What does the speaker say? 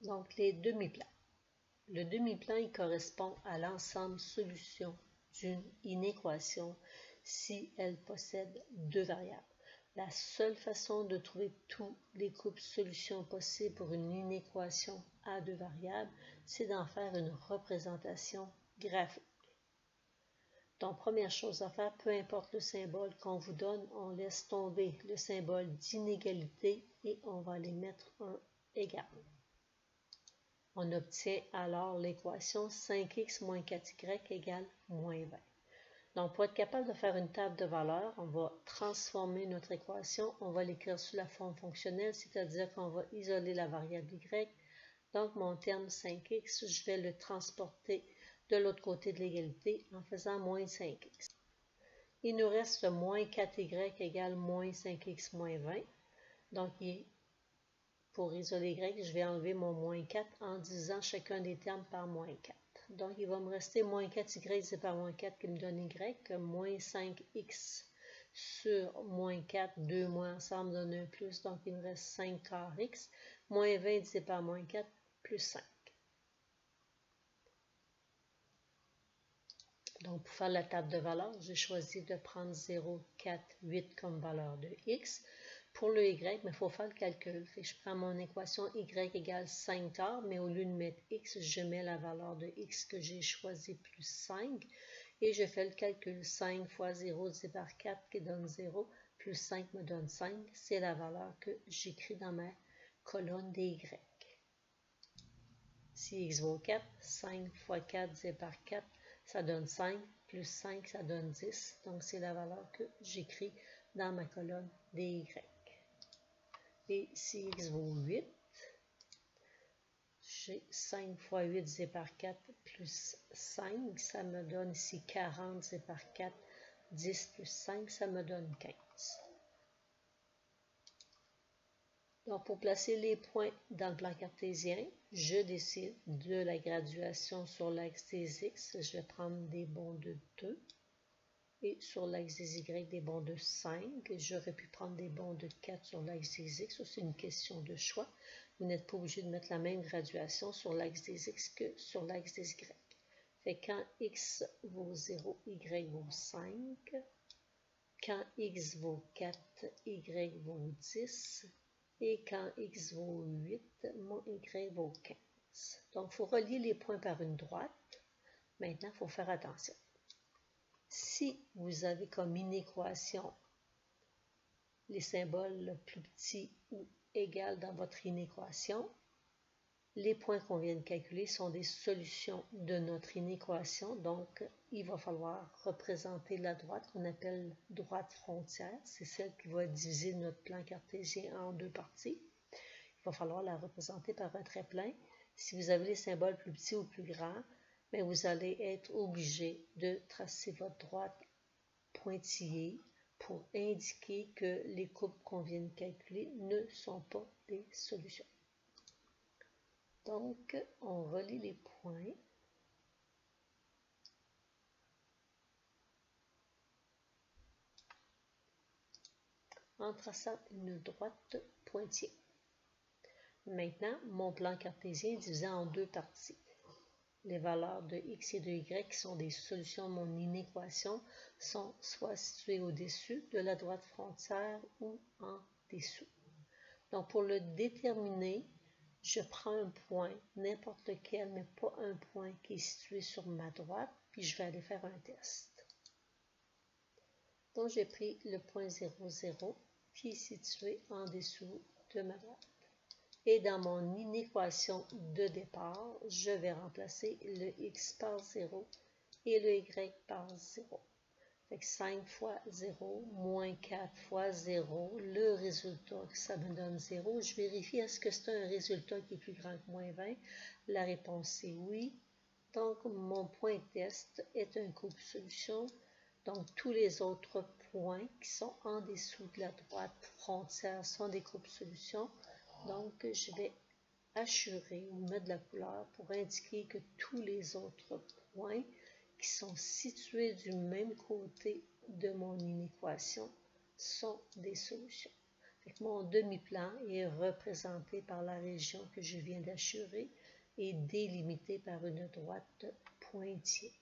Donc, les demi-plans. Le demi-plan, il correspond à l'ensemble solution d'une équation si elle possède deux variables. La seule façon de trouver tous les couples solutions possibles pour une équation à deux variables, c'est d'en faire une représentation graphique. Donc, première chose à faire, peu importe le symbole qu'on vous donne, on laisse tomber le symbole d'inégalité et on va aller mettre un égal. On obtient alors l'équation 5x moins 4y égale moins 20. Donc, pour être capable de faire une table de valeurs, on va transformer notre équation. On va l'écrire sous la forme fonctionnelle, c'est-à-dire qu'on va isoler la variable y. Donc, mon terme 5x, je vais le transporter de l'autre côté de l'égalité en faisant moins 5x. Il nous reste moins 4y égale moins 5x moins 20. Donc, pour isoler y, je vais enlever mon moins 4 en divisant chacun des termes par moins 4. Donc, il va me rester moins 4y divisé par moins 4 qui me donne y, moins 5x sur moins 4, 2 moins ensemble donne un plus, donc il me reste 5 quart x, moins 20 divisé par moins 4, plus 5. Donc, pour faire la table de valeurs, j'ai choisi de prendre 0, 4, 8 comme valeur de x. Pour le y, il faut faire le calcul. Je prends mon équation y égale 5 quarts, mais au lieu de mettre x, je mets la valeur de x que j'ai choisi plus 5. Et je fais le calcul. 5 fois 0 divisé par 4 qui donne 0, plus 5 me donne 5. C'est la valeur que j'écris dans ma colonne des y. Si x vaut 4, 5 fois 4 divisé par 4, ça donne 5, plus 5, ça donne 10. Donc, c'est la valeur que j'écris dans ma colonne des y. Et si x vaut 8, j'ai 5 fois 8 divisé par 4 plus 5, ça me donne ici 40 divisé par 4, 10 plus 5, ça me donne 15. Donc, pour placer les points dans le plan cartésien, je décide de la graduation sur l'axe des x. Je vais prendre des bonds de 2. Et sur l'axe des y, des bonds de 5. J'aurais pu prendre des bonds de 4 sur l'axe des x. Ça, c'est une question de choix. Vous n'êtes pas obligé de mettre la même graduation sur l'axe des x que sur l'axe des y. Fait que quand x vaut 0, y vaut 5. Quand x vaut 4, y vaut 10. Et quand x vaut 8, mon y vaut 15. Donc, il faut relier les points par une droite. Maintenant, il faut faire attention. Si vous avez comme inéquation les symboles le plus petit ou égal dans votre inéquation, les points qu'on vient de calculer sont des solutions de notre inéquation. Donc, il va falloir représenter la droite qu'on appelle droite frontière. C'est celle qui va diviser notre plan cartésien en deux parties. Il va falloir la représenter par un trait plein. Si vous avez les symboles plus petits ou plus grands, mais vous allez être obligé de tracer votre droite pointillée pour indiquer que les courbes qu'on vient de calculer ne sont pas des solutions. Donc, on relie les points. En traçant une droite pointillée. Maintenant, mon plan cartésien est divisé en deux parties. Les valeurs de x et de y, qui sont des solutions de mon inéquation, sont soit situées au-dessus de la droite frontière ou en dessous. Donc, pour le déterminer, je prends un point, n'importe lequel, mais pas un point qui est situé sur ma droite, puis je vais aller faire un test. Donc, j'ai pris le point 0, 0, qui est situé en dessous de ma droite. Et dans mon inéquation de départ, je vais remplacer le x par 0 et le y par 0. Fait que 5 fois 0, moins 4 fois 0, le résultat, ça me donne 0. Je vérifie, est-ce que c'est un résultat qui est plus grand que moins 20? La réponse est oui. Donc, mon point test est un couple solution. Donc, tous les autres points qui sont en dessous de la droite frontière sont des couples solutions. Donc, je vais hachurer ou mettre de la couleur pour indiquer que tous les autres points qui sont situés du même côté de mon inéquation sont des solutions. Mon demi-plan est représenté par la région que je viens d'achurer et délimité par une droite pointillée.